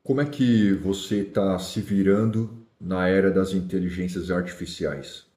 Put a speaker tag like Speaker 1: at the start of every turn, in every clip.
Speaker 1: Como é que você está se virando na era das inteligências artificiais?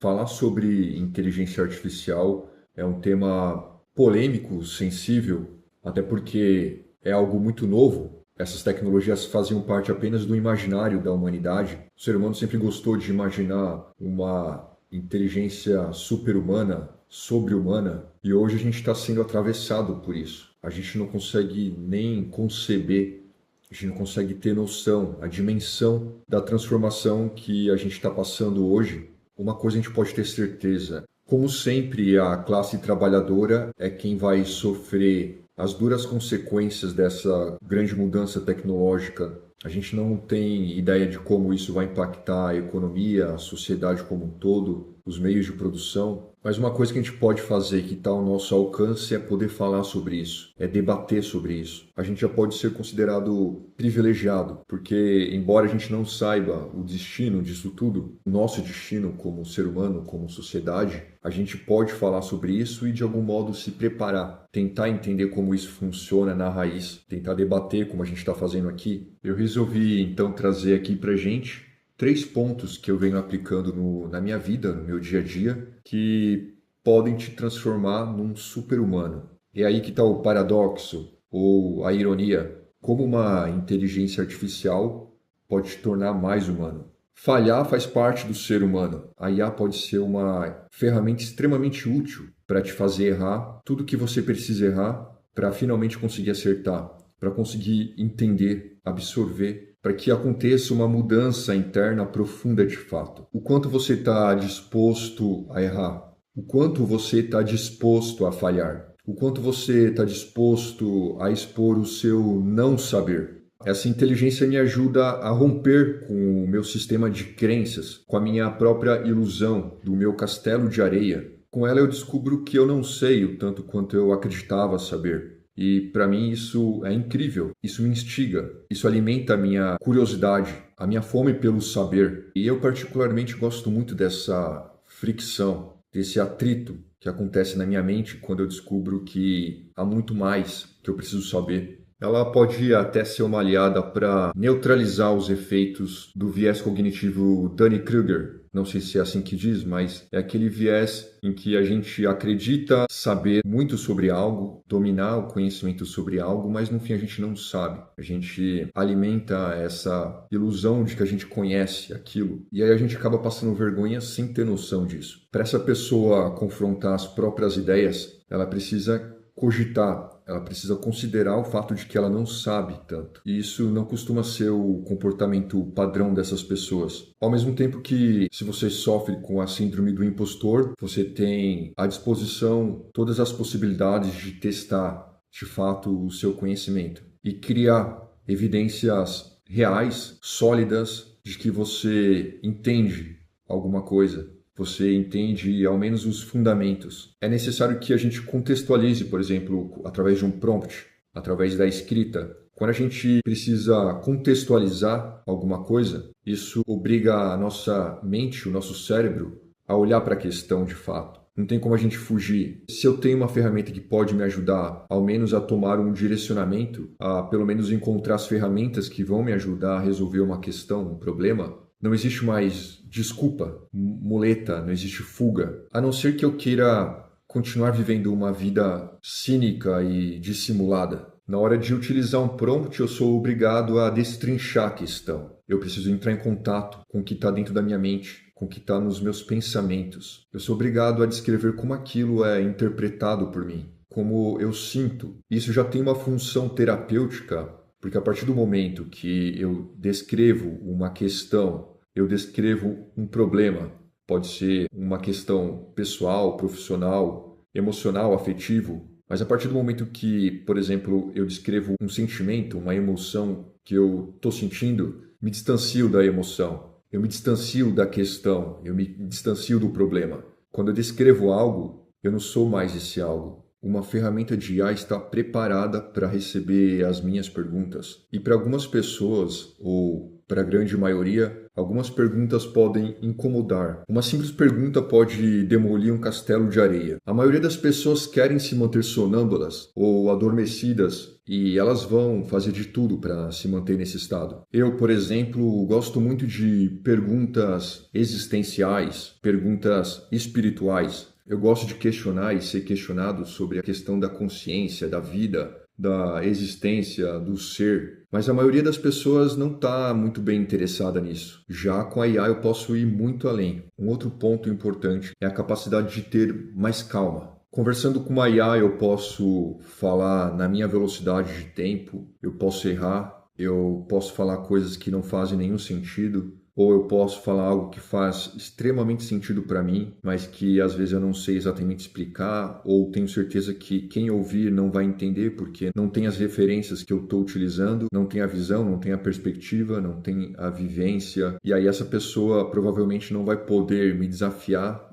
Speaker 1: Falar sobre inteligência artificial é um tema polêmico, sensível, até porque é algo muito novo. Essas tecnologias faziam parte apenas do imaginário da humanidade. O ser humano sempre gostou de imaginar uma inteligência super-humana, sobre-humana, e hoje a gente está sendo atravessado por isso. A gente não consegue nem conceber, a gente não consegue ter noção, a dimensão da transformação que a gente está passando hoje. Uma coisa a gente pode ter certeza: como sempre, a classe trabalhadora é quem vai sofrer as duras consequências dessa grande mudança tecnológica. A gente não tem ideia de como isso vai impactar a economia, a sociedade como um todo, os meios de produção. Mas uma coisa que a gente pode fazer que está ao nosso alcance é poder falar sobre isso, é debater sobre isso. A gente já pode ser considerado privilegiado, porque embora a gente não saiba o destino disso tudo, o nosso destino como ser humano, como sociedade, a gente pode falar sobre isso e de algum modo se preparar, tentar entender como isso funciona na raiz, tentar debater como a gente está fazendo aqui. Eu resolvi então trazer aqui pra gente 3 pontos que eu venho aplicando na minha vida, no meu dia a dia, que podem te transformar num super-humano. É aí que está o paradoxo ou a ironia. Como uma inteligência artificial pode te tornar mais humano. Falhar faz parte do ser humano. A IA pode ser uma ferramenta extremamente útil para te fazer errar tudo que você precisa errar para finalmente conseguir acertar, para conseguir entender, absorver, para que aconteça uma mudança interna profunda de fato. O quanto você está disposto a errar? O quanto você está disposto a falhar? O quanto você está disposto a expor o seu não saber? Essa inteligência me ajuda a romper com o meu sistema de crenças, com a minha própria ilusão do meu castelo de areia. Com ela eu descubro que eu não sei o tanto quanto eu acreditava saber. E para mim isso é incrível, isso me instiga, isso alimenta a minha curiosidade, a minha fome pelo saber. E eu particularmente gosto muito dessa fricção, desse atrito que acontece na minha mente quando eu descubro que há muito mais que eu preciso saber. Ela pode até ser uma aliada para neutralizar os efeitos do viés cognitivo Dunning-Kruger. Não sei se é assim que diz, mas é aquele viés em que a gente acredita saber muito sobre algo, dominar o conhecimento sobre algo, mas no fim a gente não sabe. A gente alimenta essa ilusão de que a gente conhece aquilo e aí a gente acaba passando vergonha sem ter noção disso. Para essa pessoa confrontar as próprias ideias, ela precisa cogitar, ela precisa considerar o fato de que ela não sabe tanto. E isso não costuma ser o comportamento padrão dessas pessoas. Ao mesmo tempo que, se você sofre com a síndrome do impostor, você tem à disposição todas as possibilidades de testar, de fato, o seu conhecimento e criar evidências reais, sólidas, de que você entende alguma coisa. Você entende ao menos os fundamentos. É necessário que a gente contextualize, por exemplo, através de um prompt, através da escrita. Quando a gente precisa contextualizar alguma coisa, isso obriga a nossa mente, o nosso cérebro, a olhar para a questão de fato. Não tem como a gente fugir. Se eu tenho uma ferramenta que pode me ajudar, ao menos a tomar um direcionamento, a pelo menos encontrar as ferramentas que vão me ajudar a resolver uma questão, um problema, não existe mais desculpa, muleta, não existe fuga. A não ser que eu queira continuar vivendo uma vida cínica e dissimulada. Na hora de utilizar um prompt, eu sou obrigado a destrinchar a questão. Eu preciso entrar em contato com o que está dentro da minha mente, com o que está nos meus pensamentos. Eu sou obrigado a descrever como aquilo é interpretado por mim, como eu sinto. Isso já tem uma função terapêutica, porque a partir do momento que eu descrevo uma questão, eu descrevo um problema, pode ser uma questão pessoal, profissional, emocional, afetivo, mas a partir do momento que, por exemplo, eu descrevo um sentimento, uma emoção que eu estou sentindo, me distancio da emoção, eu me distancio da questão, eu me distancio do problema. Quando eu descrevo algo, eu não sou mais esse algo. Uma ferramenta de IA está preparada para receber as minhas perguntas. E para algumas pessoas, ou para a grande maioria, algumas perguntas podem incomodar. Uma simples pergunta pode demolir um castelo de areia. A maioria das pessoas querem se manter sonâmbulas ou adormecidas e elas vão fazer de tudo para se manter nesse estado. Eu, por exemplo, gosto muito de perguntas existenciais, perguntas espirituais. Eu gosto de questionar e ser questionado sobre a questão da consciência, da vida, da existência, do ser. Mas a maioria das pessoas não está muito bem interessada nisso. Já com a IA eu posso ir muito além. Um outro ponto importante é a capacidade de ter mais calma. Conversando com uma IA eu posso falar na minha velocidade de tempo, eu posso errar, eu posso falar coisas que não fazem nenhum sentido, ou eu posso falar algo que faz extremamente sentido para mim, mas que às vezes eu não sei exatamente explicar, ou tenho certeza que quem ouvir não vai entender porque não tem as referências que eu estou utilizando, não tem a visão, não tem a perspectiva, não tem a vivência, e aí essa pessoa provavelmente não vai poder me desafiar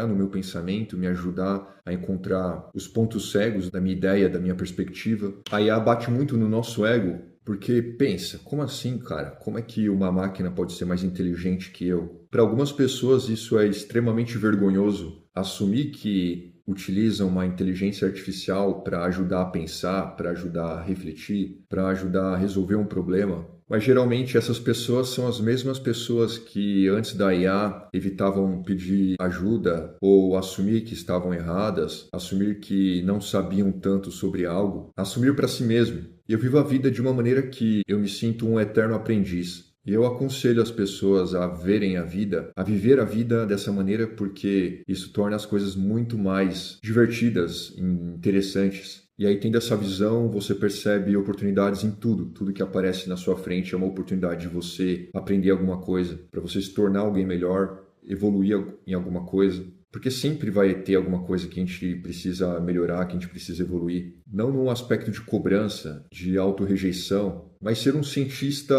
Speaker 1: no meu pensamento, me ajudar a encontrar os pontos cegos da minha ideia, da minha perspectiva. A IA bate muito no nosso ego, porque pensa, como assim, cara? Como é que uma máquina pode ser mais inteligente que eu? Para algumas pessoas isso é extremamente vergonhoso. Assumir que utilizam uma inteligência artificial para ajudar a pensar, para ajudar a refletir, para ajudar a resolver um problema. Mas geralmente essas pessoas são as mesmas pessoas que antes da IA evitavam pedir ajuda ou assumir que estavam erradas, assumir que não sabiam tanto sobre algo, assumir para si mesmo. E eu vivo a vida de uma maneira que eu me sinto um eterno aprendiz. E eu aconselho as pessoas a verem a vida, a viver a vida dessa maneira, porque isso torna as coisas muito mais divertidas, interessantes. E aí, tendo essa visão, você percebe oportunidades em tudo. Tudo que aparece na sua frente é uma oportunidade de você aprender alguma coisa, para você se tornar alguém melhor, evoluir em alguma coisa. Porque sempre vai ter alguma coisa que a gente precisa melhorar, que a gente precisa evoluir. Não num aspecto de cobrança, de autorrejeição, mas ser um cientista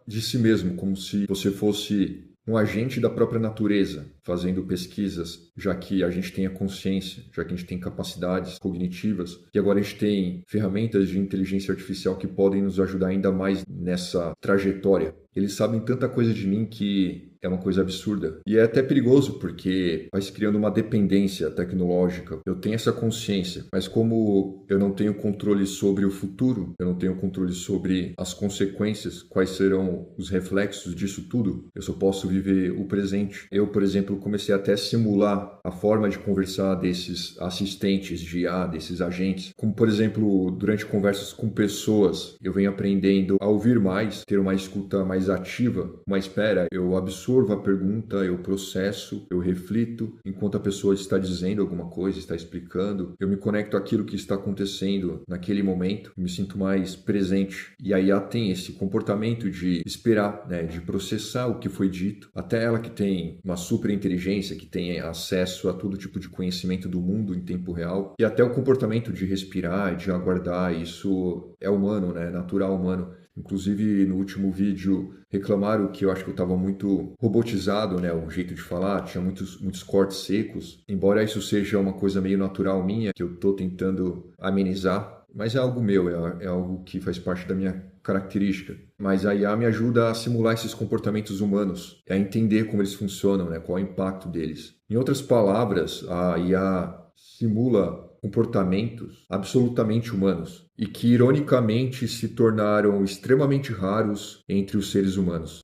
Speaker 1: de si mesmo, como se você fosse um agente da própria natureza, fazendo pesquisas, já que a gente tem a consciência, já que a gente tem capacidades cognitivas, e agora a gente tem ferramentas de inteligência artificial que podem nos ajudar ainda mais nessa trajetória. Eles sabem tanta coisa de mim que é uma coisa absurda. E é até perigoso porque vai se criando uma dependência tecnológica. Eu tenho essa consciência, mas como eu não tenho controle sobre o futuro, eu não tenho controle sobre as consequências, quais serão os reflexos disso tudo, eu só posso viver o presente. Eu, por exemplo, comecei até a simular a forma de conversar desses assistentes de IA, desses agentes. Como, por exemplo, durante conversas com pessoas, eu venho aprendendo a ouvir mais, ter uma escuta mais ativa, uma espera, eu absorvo a pergunta, eu processo, eu reflito, enquanto a pessoa está dizendo alguma coisa, está explicando, eu me conecto àquilo que está acontecendo naquele momento, me sinto mais presente. E a IA tem esse comportamento de esperar, né, de processar o que foi dito, até ela que tem uma super inteligência, que tem acesso a todo tipo de conhecimento do mundo em tempo real, e até o comportamento de respirar, de aguardar, isso é humano, né, natural humano. Inclusive, no último vídeo, reclamaram que eu acho que eu estava muito robotizado, né? O jeito de falar, tinha muitos cortes secos. Embora isso seja uma coisa meio natural minha, que eu estou tentando amenizar, mas é algo meu, é algo que faz parte da minha característica. Mas a IA me ajuda a simular esses comportamentos humanos, a entender como eles funcionam, né? Qual é o impacto deles. Em outras palavras, a IA simula comportamentos absolutamente humanos e que, ironicamente, se tornaram extremamente raros entre os seres humanos.